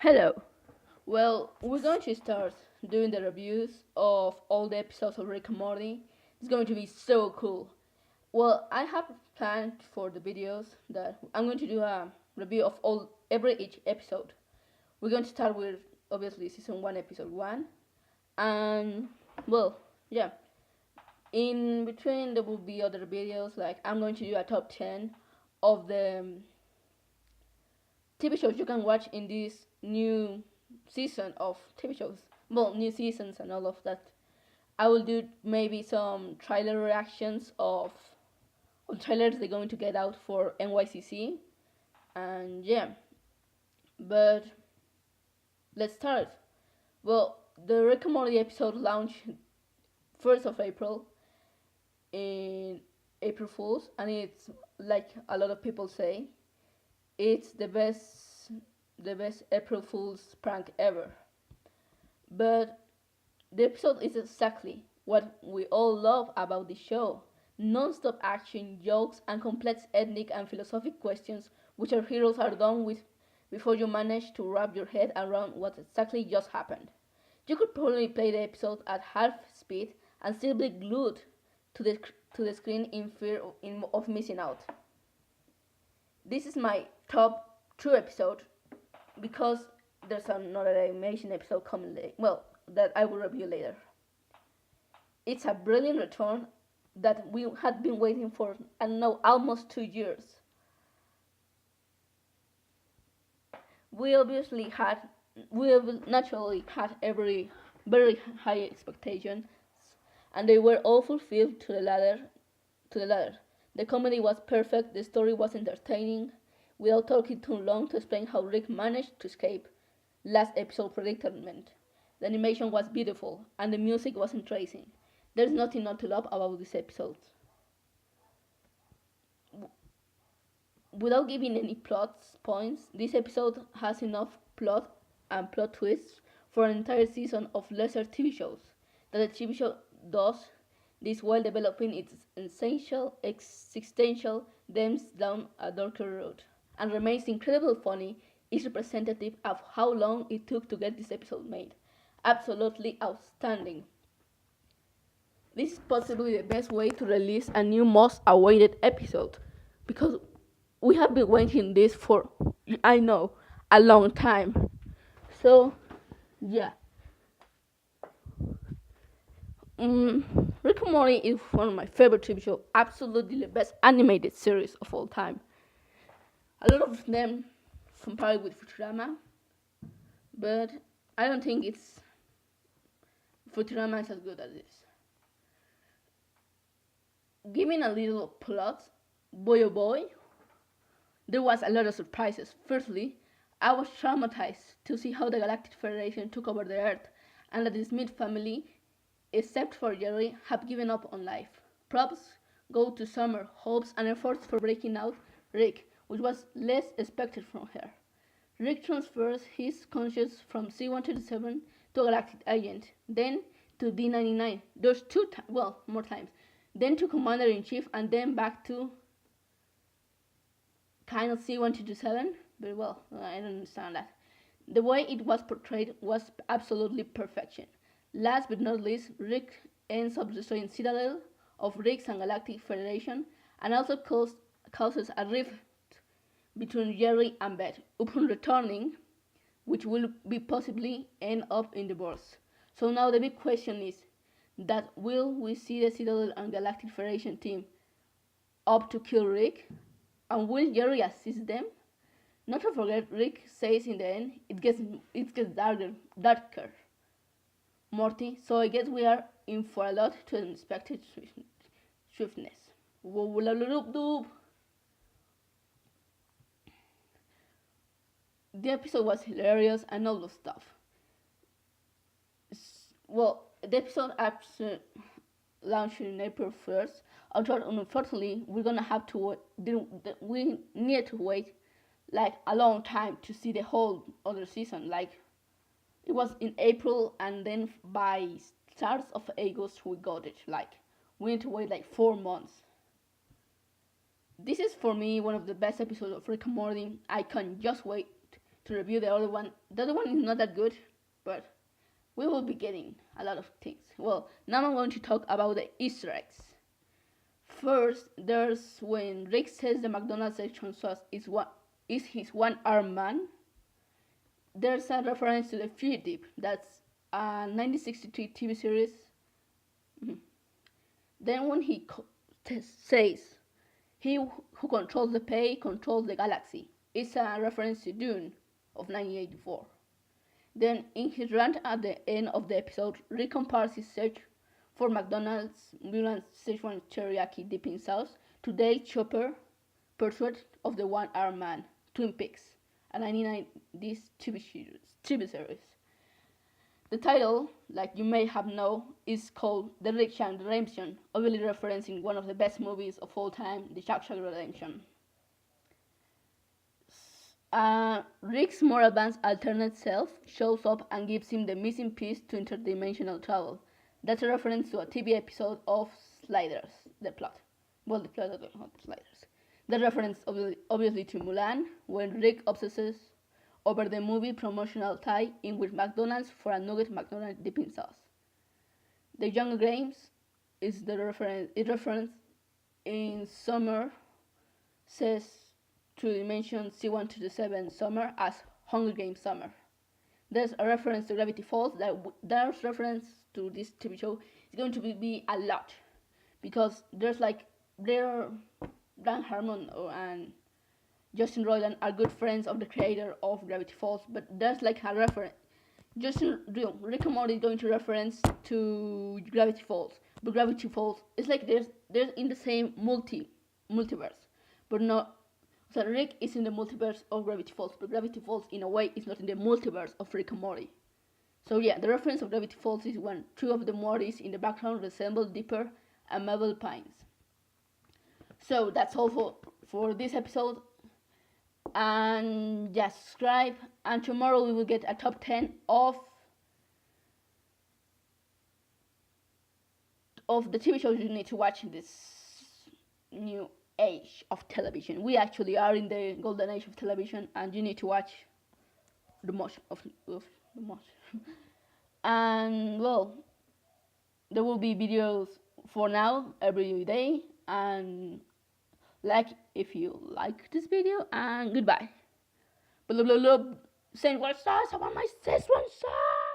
Hello. Well, we're going to start doing the reviews of all the episodes of Rick and Morty. It's going to be so cool. Well, I have planned for the videos that I'm going to do a review of each episode. We're going to start with obviously season 1 episode 1 and well, yeah. In between there will be other videos like I'm going to do a top 10 of the TV shows you can watch in this new season of TV shows. Well, new seasons and all of that. I will do maybe some trailer reactions of trailers they're going to get out for NYCC. And yeah, but let's start. Well, the Rick and Morty episode launched 1st of April in April Fools, and it's like a lot of people say, it's the best April Fool's prank ever. But the episode is exactly what we all love about the show. Non-stop action, jokes, and complex ethnic and philosophic questions which our heroes are done with before you manage to wrap your head around what exactly just happened. You could probably play the episode at half speed and still be glued to the screen in fear of missing out. This is my top 2 episode because there's another animation episode coming later. Well, that I will review later. It's a brilliant return that we had been waiting for, I don't know, almost 2 years. We naturally had every very high expectations, and they were all fulfilled to the latter. The comedy was perfect, the story was entertaining. Without talking too long to explain how Rick managed to escape last episode predicament. The animation was beautiful, and the music was entrancing. There's nothing not to love about this episode. Without giving any plot points, this episode has enough plot and plot twists for an entire season of lesser TV shows. That the TV show does this while developing its essential existential themes down a darker road, and remains incredibly funny, is representative of how long it took to get this episode made. Absolutely outstanding. This is possibly the best way to release a new most awaited episode, because we have been waiting this for, I know, a long time. So, yeah. Rick and Morty is one of my favorite TV shows, absolutely the best animated series of all time. A lot of them compared with Futurama, but I don't think Futurama is as good as this. Giving a little plot, boy oh boy, there was a lot of surprises. Firstly, I was traumatized to see how the Galactic Federation took over the Earth, and that the Smith family, except for Jerry, have given up on life. Props go to Summer, hopes and efforts for breaking out Rick, which was less expected from her. Rick transfers his conscience from C-137 to a Galactic Agent, then to D-99. There's more times. Then to Commander-in-Chief, and then back to kind of C-127, but well, I don't understand that. The way it was portrayed was absolutely perfection. Last but not least, Rick ends up destroying Citadel of Ricks and Galactic Federation, and also causes a rift between Jerry and Beth upon returning, which will be possibly end up in divorce. So now the big question is that will we see the Citadel and Galactic Federation team up to kill Rick? And will Jerry assist them? Not to forget, Rick says in the end, it gets darker. Morty, so I guess we are in for a lot to unexpected swiftness. The episode was hilarious and all the stuff. Well, the episode actually launched in April 1st. Unfortunately, we're gonna have to we need to wait like a long time to see the whole other season. Like it was in April, and then by start of August we got it. Like we need to wait like 4 months. This is for me one of the best episodes of Rick and Morty. I can just wait to review the other one. The other one is not that good, but we will be getting a lot of things. Well, now I'm going to talk about the Easter eggs. First, there's when Rick says the McDonald's section sauce is his one-armed man. There's a reference to The Fugitive. That's a 1963 TV series. Then when he says, he who controls the pay controls the galaxy, it's a reference to Dune of 1984. Then in his rant at the end of the episode, Rick compares his search for McDonald's Mulan Szechuan Teriyaki dipping sauce to Dale Chopper Pursuit of the One-Armed Man, Twin Peaks, a 1990s TV series. The title, like you may have known, is called The Rick Shank Redemption, obviously referencing one of the best movies of all time, The Shawshank Redemption. Rick's more advanced alternate self shows up and gives him the missing piece to interdimensional travel. That's a reference to a TV episode of Sliders, the plot. Well, the plot of Sliders. The reference obviously to Mulan, when Rick obsesses over the movie promotional tie in with McDonald's for a nugget McDonald's dipping sauce. The Younger Games is the reference in Summer says to dimension C1 to the 7 Summer as Hunger Games Summer. There's a reference to Gravity Falls. There's reference to this TV show is going to be a lot, because Dan Harmon and Justin Roiland are good friends of the creator of Gravity Falls, but there's like a reference. Rick and Morty is going to reference to Gravity Falls, but Gravity Falls is like there's in the same multiverse, but not. So Rick is in the multiverse of Gravity Falls, but Gravity Falls in a way is not in the multiverse of Rick and Morty. So yeah, the reference of Gravity Falls is when two of the Mortys in the background resemble Dipper and Mabel Pines. So that's all for this episode. And just subscribe, and tomorrow we will get a top 10 of the TV shows you need to watch in this new age of television. We actually are in the golden age of television, and you need to watch the most of the most. And well, there will be videos for now every day, and like if you like this video, and goodbye. Blah blah blah. Saying what stars about my sis one star.